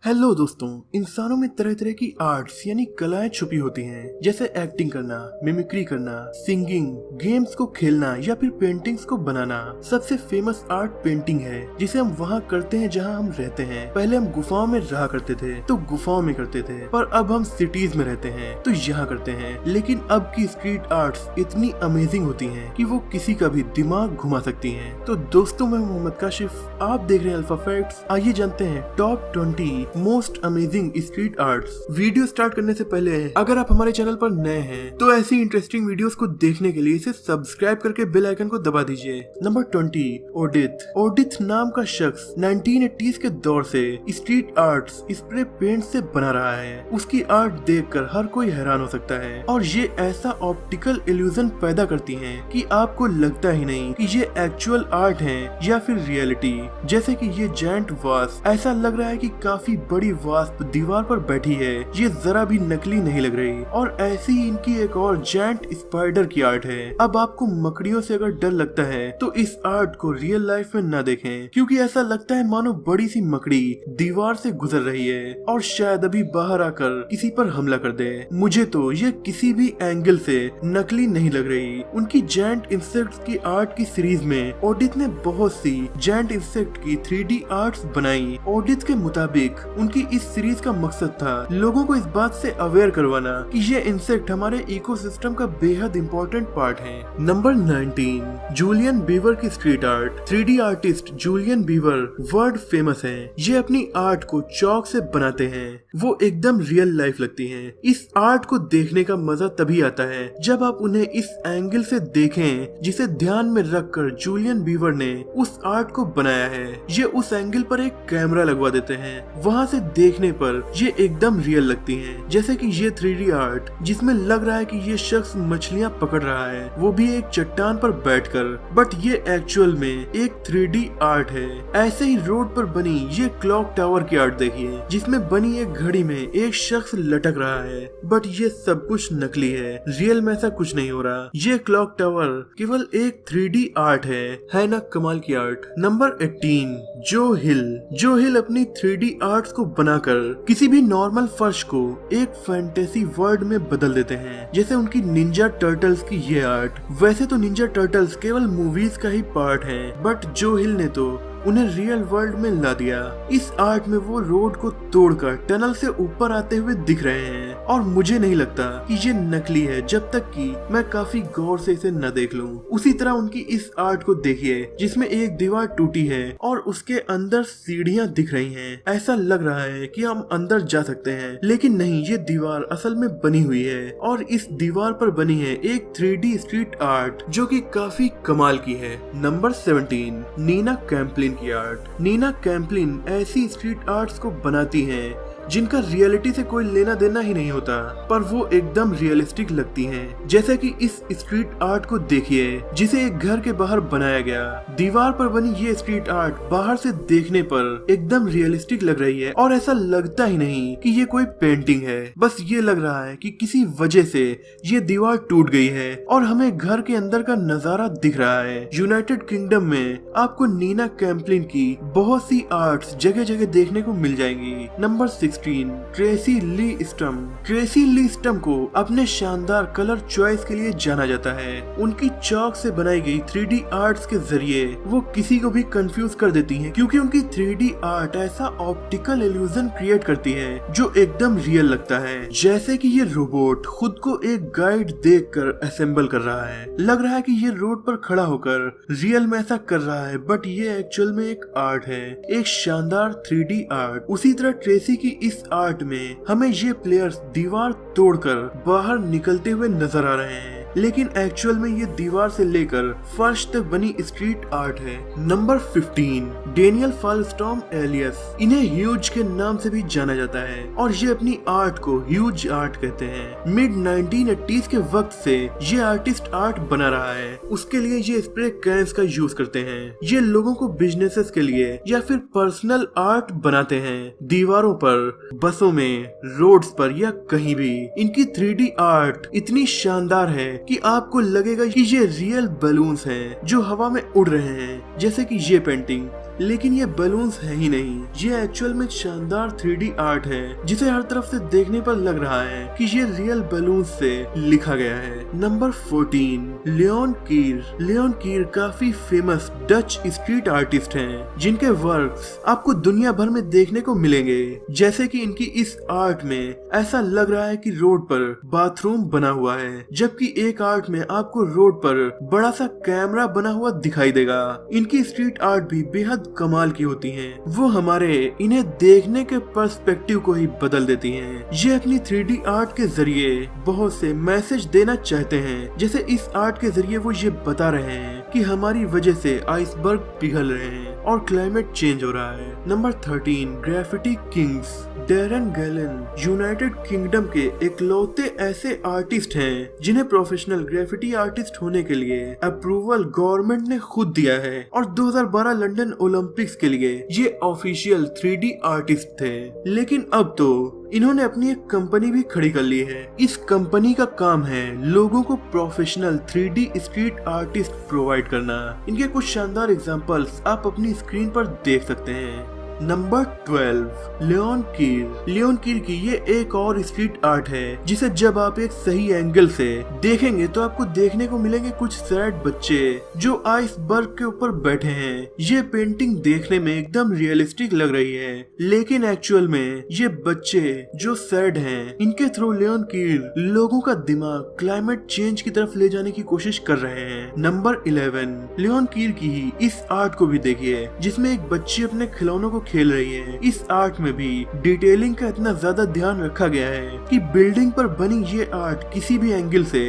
Hello दोस्तों, इंसानों में तरह तरह की आर्ट्स यानी कलाएं छुपी होती हैं, जैसे एक्टिंग करना, मिमिक्री करना, सिंगिंग, गेम्स को खेलना या फिर पेंटिंग्स को बनाना। सबसे फेमस आर्ट पेंटिंग है, जिसे हम वहाँ करते हैं जहाँ हम रहते हैं। पहले हम गुफाओं में रहा करते थे तो गुफाओं में करते थे, पर अब हम सिटीज में रहते हैं तो यहाँ करते हैं। लेकिन अब की स्ट्रीट आर्ट्स इतनी अमेजिंग होती हैं कि वो किसी का भी दिमाग घुमा सकती हैं। तो दोस्तों, मैं मोहम्मद काशिफ, आप देख रहे हैं अल्फा फैक्ट्स। आइए जानते हैं top 20 most amazing street arts. Video start करने से पहले अगर आप हमारे चैनल पर नए हैं तो ऐसी इंटरेस्टिंग वीडियोस को देखने के लिए इसे सब्सक्राइब करके बेल आइकन को दबा दीजिए। नंबर 20, ओडिथ। ओडिथ नाम का शख्स 1980s के दौर से स्ट्रीट आर्ट्स स्प्रे पेंट से बना रहा है। उसकी आर्ट देखकर हर कोई हैरान हो सकता है और ये ऐसा ऑप्टिकल इल्यूजन पैदा करती है कि आपको लगता ही नहीं कि ये एक्चुअल आर्ट है या फिर रियलिटी। जैसे कि ये जायंट वास्प, ऐसा लग रहा है कि काफी बड़ी वास्प दीवार पर बैठी है। ये जरा भी नकली नहीं लग रही। और ऐसी ही इनकी एक और जायंट स्पाइडर की आर्ट है। अब आपको मकड़ियों से अगर डर लगता है तो इस आर्ट को रियल लाइफ में न देखें, क्योंकि ऐसा लगता है मानो बड़ी सी मकड़ी दीवार से गुजर रही है और शायद अभी बाहर आकर किसी पर हमला कर दे। मुझे तो ये किसी भी एंगल से नकली नहीं लग रही। उनकी जायंट इंसेक्ट्स की आर्ट की सीरीज में ओडिथ ने बहुत सी जायंट इंसेक्ट की 3D आर्ट्स बनाई। ओडिथ के मुताबिक उनकी इस सीरीज का मकसद था लोगों को इस बात से अवेयर करवाना कि ये इंसेक्ट हमारे इकोसिस्टम का बेहद इंपॉर्टेंट पार्ट है। नंबर 19, जूलियन बीवर की street art. 3D artist Julian Beever world famous हैं। ये अपनी आर्ट को चौक से बनाते हैं। वो एकदम रियल लाइफ लगती हैं। इस आर्ट को देखने का मजा तभी आता है जब आप उन्हें इस एंगल से देखें जिसे ध्यान में रखकर जूलियन बीवर ने उस आर्ट को बनाया है। ये उस एंगल पर एक कैमरा लगवा देते हैं। वहाँ से देखने पर ये एकदम रियल लगती हैं। जैसे कि ये 3D आर्ट जिसमें लग रहा है कि ये शख्स मछलियाँ पकड़ रहा है, वो भी एक चट्टान पर बैठकर, बट ये एक्चुअल में एक 3D आर्ट है। ऐसे ही रोड पर बनी ये क्लॉक टावर की आर्ट देखिए, जिसमें बनी एक घड़ी में एक शख्स लटक रहा है, बट ये सब कुछ नकली है। रियल में ऐसा कुछ नहीं हो रहा। ये क्लॉक टावर केवल एक 3D आर्ट है ना कमाल की आर्ट। नंबर 18, जो हिल। जो हिल अपनी 3D आर्ट्स को बनाकर किसी भी नॉर्मल फर्श को एक फैंटेसी वर्ल्ड में बदल देते हैं। जैसे उनकी निंजा टर्टल्स की ये आर्ट। वैसे तो निंजा टर्टल्स केवल मूवीज का ही पार्ट है, बट जो हिल ने तो उन्हें रियल वर्ल्ड में ला दिया। इस आर्ट में वो रोड को तोड़कर टनल से ऊपर आते हुए दिख रहे हैं और मुझे नहीं लगता कि ये नकली है जब तक कि मैं काफी गौर से इसे न देख लूं। उसी तरह उनकी इस आर्ट को देखिए, जिसमें एक दीवार टूटी है और उसके अंदर सीढ़ियां दिख रही हैं। ऐसा लग रहा है कि हम अंदर जा सकते हैं, लेकिन नहीं, ये दीवार असल में बनी हुई है और इस दीवार पर बनी है एक 3D स्ट्रीट आर्ट जो कि काफी कमाल की है। नंबर 17, नीना कैम्पलिन की आर्ट। नीना कैम्पलिन ऐसी स्ट्रीट आर्ट्स को बनाती हैं जिनका रियलिटी से कोई लेना देना ही नहीं होता, पर वो एकदम रियलिस्टिक लगती हैं। जैसे कि इस स्ट्रीट आर्ट को देखिए, जिसे एक घर के बाहर बनाया गया। दीवार पर बनी ये स्ट्रीट आर्ट बाहर से देखने पर एकदम रियलिस्टिक लग रही है और ऐसा लगता ही नहीं कि ये कोई पेंटिंग है। बस ये लग रहा है कि किसी वजह से ये दीवार टूट गई है और हमें घर के अंदर का नजारा दिख रहा है। यूनाइटेड किंगडम में आपको नीना कैम्पलिन की बहुत सी आर्ट्स जगह जगह देखने को मिल जाएंगी। नंबर 16, ट्रेसी ली स्टम। ट्रेसी ली स्टम को अपने शानदार कलर चॉइस के लिए जाना जाता है। उनकी चौक से बनाई गई 3D आर्ट्स के जरिए वो किसी को भी कंफ्यूज कर देती हैं, क्योंकि उनकी 3D आर्ट ऐसा ऑप्टिकल इल्यूजन क्रिएट करती है जो एकदम रियल लगता है। जैसे कि ये रोबोट खुद को एक गाइड देखकर असेंबल कर रहा है। लग रहा है कि ये रोड पर खड़ा होकर रियल में ऐसा कर रहा है, बट ये एक्चुअल में एक आर्ट है, एक शानदार 3D आर्ट। उसी तरह ट्रेसी की इस आर्ट में हमें ये प्लेयर्स दीवार तोड़कर बाहर निकलते हुए नजर आ रहे हैं, लेकिन एक्चुअल में ये दीवार से लेकर फर्श तक बनी स्ट्रीट आर्ट है। Number 15, Daniel Falstorm Elias. इन्हें ह्यूज के नाम से भी जाना जाता है और ये अपनी आर्ट को ह्यूज आर्ट कहते हैं। मिड 1980s के वक्त से ये आर्टिस्ट आर्ट बना रहा है। उसके लिए ये स्प्रे कैंस का यूज करते हैं। ये लोगों को बिजनेसेस के लिए या फिर पर्सनल आर्ट बनाते हैं, दीवारों पर, बसों में, रोड्स पर या कहीं भी। इनकी 3D आर्ट इतनी शानदार है कि आपको लगेगा कि ये रियल बलून्स हैं जो हवा में उड़ रहे हैं। जैसे कि ये पेंटिंग लेकिन ये बलून्स है ही नहीं, ये एक्चुअल में शानदार 3D आर्ट है जिसे हर तरफ से देखने पर लग रहा है कि ये रियल बलून्स से लिखा गया है। नंबर 14, लियोन कीर। लियोन कीर काफी फेमस डच स्ट्रीट आर्टिस्ट हैं जिनके वर्क्स आपको दुनिया भर में देखने को मिलेंगे। जैसे कि इनकी इस आर्ट में ऐसा लग रहा है कि रोड पर बाथरूम बना हुआ है, जबकि एक आर्ट में आपको रोड पर बड़ा सा कैमरा बना हुआ दिखाई देगा। इनकी स्ट्रीट आर्ट भी बेहद कमाल की होती हैं। वो हमारे इन्हें देखने के पर्सपेक्टिव को ही बदल देती हैं। ये अपनी 3D आर्ट के जरिए बहुत से मैसेज देना चाहते हैं। जैसे इस आर्ट के जरिए वो ये बता रहे हैं कि हमारी वजह से आइसबर्ग पिघल रहे हैं और क्लाइमेट चेंज हो रहा है। Number 13, graffiti kings. Darren Gallan United Kingdom के इकलौते ऐसे आर्टिस्ट हैं जिन्हें प्रोफेशनल ग्राफिटी आर्टिस्ट होने के लिए अप्रूवल गवर्नमेंट ने खुद दिया है, और 2012 लंदन ओलंपिक्स के लिए ये ऑफिशियल 3D आर्टिस्ट थे। लेकिन अब तो इन्होंने अपनी एक कंपनी भी खड़ी कर ली है। इस कंपनी का काम है लोगों को professional 3D street artist provide करना। इनके कुछ शानदार एग्जांपल्स आप अपनी स्क्रीन पर देख सकते हैं। नंबर 12, लियोन कीर। लियोन कीर की ये एक और स्ट्रीट आर्ट है जिसे जब आप एक सही एंगल से देखेंगे तो आपको देखने को मिलेंगे कुछ सैड बच्चे जो आइसबर्ग के ऊपर बैठे हैं। ये पेंटिंग देखने में एकदम रियलिस्टिक लग रही है, लेकिन एक्चुअल में ये बच्चे जो सैड हैं, इनके थ्रू लियोन कीर लोगों का दिमाग क्लाइमेट चेंज की तरफ ले जाने की कोशिश कर रहे हैं। नंबर 11, लियोन कीर की ही इस आर्ट को भी देखिए जिसमें एक बच्ची अपने खिलौनों को खेल रही है। इस आर्ट में भी डिटेलिंग का इतना ज्यादा ध्यान रखा गया है कि बिल्डिंग पर बनी ये आर्ट किसी भी एंगल से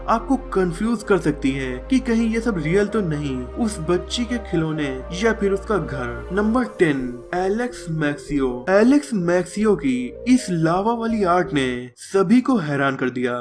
आपको कंफ्यूज कर सकती है कि कहीं ये सब रियल तो नहीं, उस बच्ची के खिलौने या फिर उसका घर। Number 10, Alex Maxio. Alex Maxio की इस लावा वाली आर्ट ने सभी को हैरान कर दिया।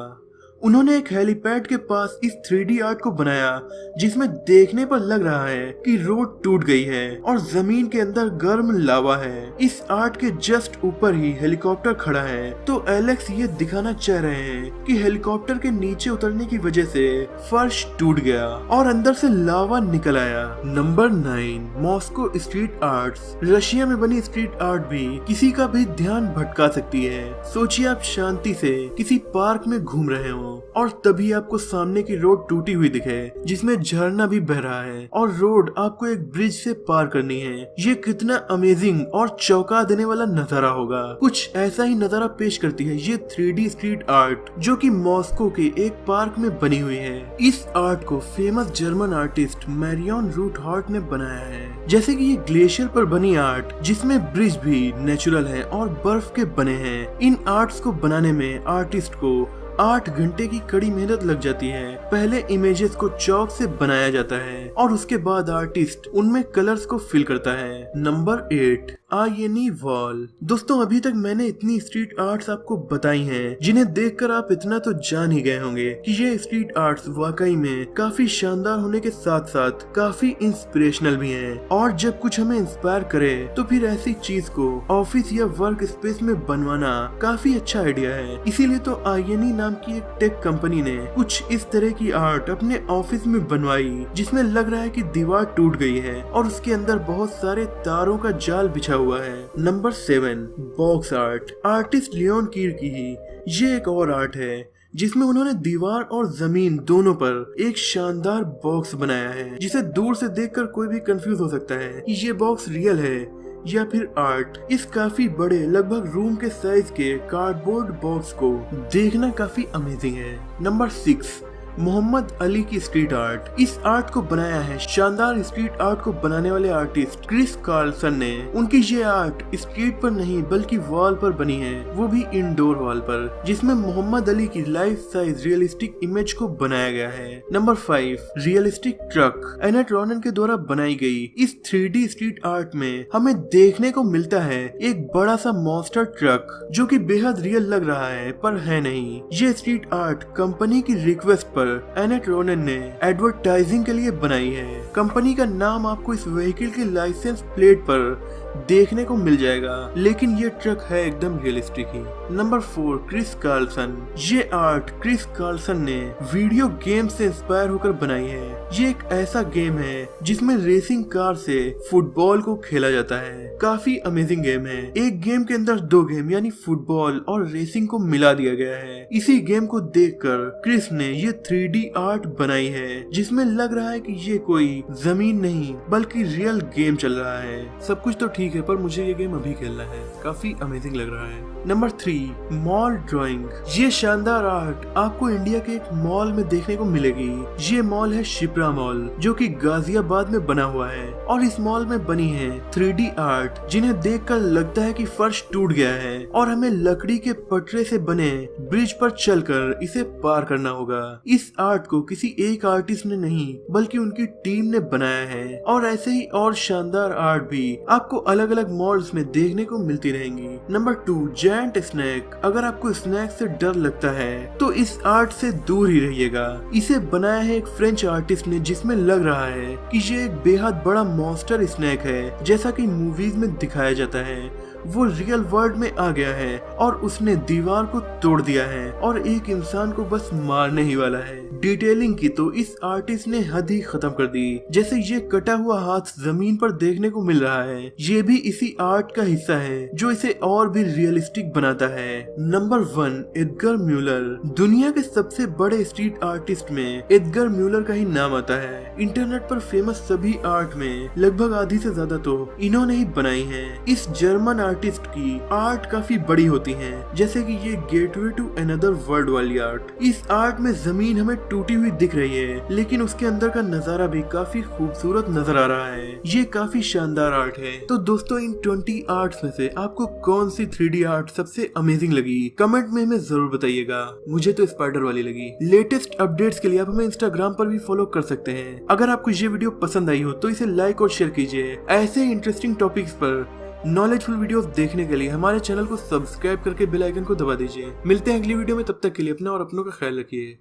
उन्होंने एक हेलीपैड के पास इस 3D आर्ट को बनाया जिसमें देखने पर लग रहा है कि रोड टूट गई है और जमीन के अंदर गर्म लावा है। इस आर्ट के जस्ट ऊपर ही हेलीकॉप्टर खड़ा है, तो एलेक्स ये दिखाना चाह रहे हैं कि हेलीकॉप्टर के नीचे उतरने की वजह से फर्श टूट गया और अंदर से लावा निकल आया। Number 9, Moscow street arts. Russia में बनी स्ट्रीट आर्ट भी किसी का भी ध्यान भटका सकती है। सोचिए आप शांति से किसी पार्क में घूम रहे हो और तभी आपको सामने की रोड टूटी हुई दिखे जिसमें झरना भी बह रहा है और रोड आपको एक ब्रिज से पार करनी है। ये कितना अमेजिंग और चौंका देने वाला नजारा होगा। कुछ ऐसा ही नजारा पेश करती है ये 3D स्ट्रीट आर्ट जो कि मॉस्को के एक पार्क में बनी हुई है। इस आर्ट को फेमस जर्मन आर्टिस्ट मैरियन रूटहार्ट ने बनाया है। जैसे कि ये ग्लेशियर पर बनी आर्ट जिसमें ब्रिज भी नेचुरल है और बर्फ के बने हैं। इन आर्ट्स को बनाने में आर्टिस्ट को 8 घंटे की कड़ी मेहनत लग जाती है। पहले इमेजेस को चौक से बनाया जाता है और उसके बाद आर्टिस्ट उनमें कलर्स को फिल करता है। नंबर 8, आयनी वॉल। दोस्तों अभी तक मैंने इतनी स्ट्रीट आर्ट्स आपको बताई हैं जिन्हें देखकर आप इतना तो जान ही गए होंगे कि ये स्ट्रीट आर्ट्स वाकई में काफी शानदार होने के साथ साथ काफी इंस्पिरेशनल भी हैं। और जब कुछ हमें इंस्पायर करे तो फिर ऐसी चीज को ऑफिस या वर्क स्पेस में बनवाना काफी अच्छा आइडिया है। इसीलिए तो आयनी नाम की एक टेक कंपनी ने कुछ इस तरह की आर्ट अपने ऑफिस में बनवाई जिसमें लग रहा है कि दीवार टूट गई है और उसके अंदर बहुत सारे तारों का जाल बिछा हुआ है। Number 7, box art. Artist Leon Keer की ही ये एक और आर्ट है जिसमें उन्होंने दीवार और जमीन दोनों पर एक शानदार बॉक्स बनाया है जिसे दूर से देखकर कोई भी कंफ्यूज हो सकता है कि ये बॉक्स रियल है या फिर आर्ट। इस काफी बड़े लगभग रूम के साइज के कार्डबोर्ड बॉक्स को देखना काफी अमेजिंग है। नंबर 6, मोहम्मद अली की स्ट्रीट आर्ट। इस आर्ट को बनाया है शानदार स्ट्रीट आर्ट को बनाने वाले आर्टिस्ट क्रिस कार्लसन ने। उनकी ये आर्ट स्ट्रीट पर नहीं बल्कि वॉल पर बनी है, वो भी इंडोर वॉल पर, जिसमें मोहम्मद अली की लाइफ साइज रियलिस्टिक इमेज को बनाया गया है। Number 5, realistic truck. एनेट रॉनन के द्वारा बनाई गई इस 3D स्ट्रीट आर्ट में हमें देखने को मिलता है एक बड़ा सा मॉन्स्टर ट्रक जो कि बेहद रियल लग रहा है पर है नहीं। ये स्ट्रीट आर्ट कंपनी की रिक्वेस्ट पर एनेट रॉनन ने एडवर्टाइजिंग के लिए बनाई है। कंपनी का नाम आपको इस व्हीकल के लाइसेंस प्लेट पर देखने को मिल जाएगा, लेकिन ये ट्रक है एकदम रियलिस्टिक ही। Number 4, Chris Carlson. ये आर्ट क्रिस कार्लसन ने वीडियो गेम से इंस्पायर होकर बनाई है। ये एक ऐसा गेम है जिसमें रेसिंग कार से फुटबॉल को खेला जाता है। काफी अमेजिंग गेम है। एक गेम के अंदर 2 गेम यानी फुटबॉल और रेसिंग को मिला दिया गया है। इसी गेम को देखकर क्रिस ने ये 3D आर्ट बनाई है, जिसमें लग रहा है कि ये कोई जमीन नहीं बल्कि रियल गेम चल रहा है। सब कुछ तो ठीक है, पर मुझे ये गेम अभी खेलना है। काफी अमेजिंग लग रहा है। Number 3, mall drawing. ये शानदार आर्ट आपको इंडिया के एक मॉल में देखने को मिलेगी। ये मॉल है शिप्रा मॉल, जो कि गाजियाबाद में बना हुआ है, और इस मॉल में बनी है 3D आर्ट, जिन्हें देखकर लगता है कि फर्श टूट गया है और हमें लकड़ी के पटरे से बने ब्रिज पर चलकर इसे पार करना होगा। इस आर्ट को किसी एक आर्टिस्ट ने नहीं बल्कि उनकी टीम ने बनाया है, और ऐसे ही और शानदार आर्ट भी आपको अलग अलग मॉल्स में देखने को मिलती रहेंगी। Number 2, giant snake. अगर आपको स्नैक से डर लगता है तो इस आर्ट से दूर ही रहिएगा। इसे बनाया है एक फ्रेंच आर्टिस्ट ने, जिसमें लग रहा है कि ये एक बेहद बड़ा मॉन्स्टर स्नैक है, जैसा कि मूवीज में दिखाया जाता है। वो रियल वर्ल्ड में आ गया है और उसने दीवार को तोड़ दिया है और एक इंसान को बस मारने ही वाला है। डिटेलिंग की तो इस आर्टिस्ट ने हद ही खत्म कर दी। जैसे ये कटा हुआ हाथ जमीन पर देखने को मिल रहा है, ये भी इसी आर्ट का हिस्सा है जो इसे और भी रियलिस्टिक बनाता है। Number 1, Edgar Mueller. दुनिया के सबसे बड़े स्ट्रीट आर्टिस्ट में एडगर म्यूलर का ही नाम आता है। इंटरनेट पर फेमस सभी आर्ट में लगभग आधी से ज्यादा तो इन्होंने ही बनाई है। इस जर्मन आर्टिस्ट की आर्ट काफी बड़ी होती है, जैसे कि ये गेटवे टू अनदर वर्ल्ड वाली आर्ट। इस आर्ट में जमीन हमें टूटी हुई दिख रही है, लेकिन उसके अंदर का नजारा भी काफी खूबसूरत नजर आ रहा है। ये काफी शानदार आर्ट है। तो दोस्तों, इन 20 आर्ट्स में से आपको कौन सी 3D आर्ट सबसे अमेजिंग लगी? कमेंट में हमें जरूर बताइएगा। मुझे तो स्पाइडर वाली लगी। लेटेस्ट अपडेट्स के लिए आप हमें इंस्टाग्राम पर भी फॉलो कर सकते हैं। अगर आपको ये वीडियो पसंद आई हो तो इसे लाइक और शेयर कीजिए। ऐसे इंटरेस्टिंग टॉपिक्स पर नॉलेजफुल वीडियोस देखने के लिए हमारे चैनल को सब्सक्राइब करके बेल आइकन को दबा दीजिए। मिलते हैं अगली वीडियो में, तब तक के लिए अपना और अपनों का ख्याल रखिए।